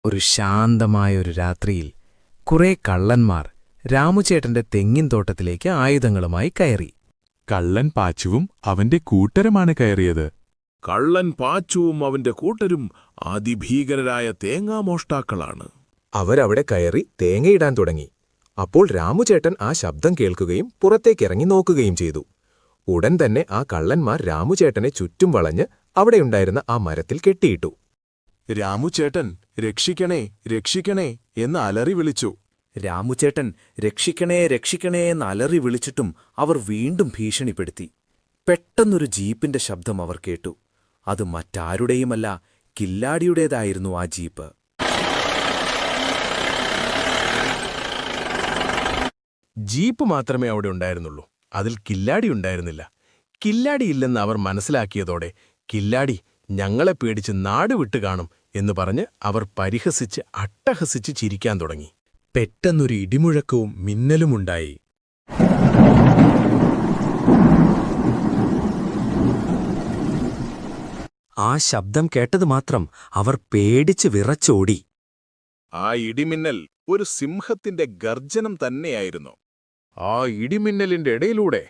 ഒരു ശാന്തമായൊരു രാത്രിയിൽ കുറെ കള്ളന്മാർ രാമുചേട്ടന്റെ തെങ്ങിൻ തോട്ടത്തിലേക്ക് ആയുധങ്ങളുമായി കയറി. കള്ളൻ പാച്ചുവും അവന്റെ കൂട്ടരുമാണ് കയറിയത്. കള്ളൻ പാച്ചുവും അവന്റെ കൂട്ടരും അതിഭീകരരായ തേങ്ങാമോഷ്ടാക്കളാണ്. അവരവിടെ കയറി തേങ്ങയിടാൻ തുടങ്ങി. അപ്പോൾ രാമുചേട്ടൻ ആ ശബ്ദം കേൾക്കുകയും പുറത്തേക്കിറങ്ങി നോക്കുകയും ചെയ്തു. ഉടൻ തന്നെ ആ കള്ളന്മാർ രാമുചേട്ടനെ ചുറ്റും വളഞ്ഞ് അവിടെയുണ്ടായിരുന്ന ആ മരത്തിൽ കെട്ടിയിട്ടു. രാമുചേട്ടൻ രക്ഷിക്കണേ രക്ഷിക്കണേ എന്ന് അലറി വിളിച്ചു. രാമുചേട്ടൻ രക്ഷിക്കണേ രക്ഷിക്കണേ എന്ന് അലറി വിളിച്ചിട്ടും അവർ വീണ്ടും ഭീഷണിപ്പെടുത്തി. പെട്ടെന്നൊരു ജീപ്പിന്റെ ശബ്ദം അവർ കേട്ടു. അത് മറ്റാരുടെയുമല്ല, കില്ലാടിയുടേതായിരുന്നു ആ ജീപ്പ്. ജീപ്പ് മാത്രമേ അവിടെ ഉണ്ടായിരുന്നുള്ളൂ. അതിൽ കില്ലാടി ഉണ്ടായിരുന്നില്ല. കില്ലാടിയില്ലെന്ന് അവർ മനസ്സിലാക്കിയതോടെ കില്ലാടി ഞങ്ങളെ പേടിച്ച് നാട് വിട്ടു കാണും എന്നു പറഞ്ഞ് അവർ പരിഹസിച്ച് അട്ടഹസിച്ച് ചിരിക്കാൻ തുടങ്ങി. പെട്ടെന്നൊരു ഇടിമുഴക്കവും മിന്നലുമുണ്ടായി. ആ ശബ്ദം കേട്ടത് മാത്രം അവർ പേടിച്ച് വിറച്ചോടി. ആ ഇടിമിന്നൽ ഒരു സിംഹത്തിന്റെ ഗർജനം തന്നെയായിരുന്നു. ആ ഇടിമിന്നലിന്റെ ഇടയിലൂടെ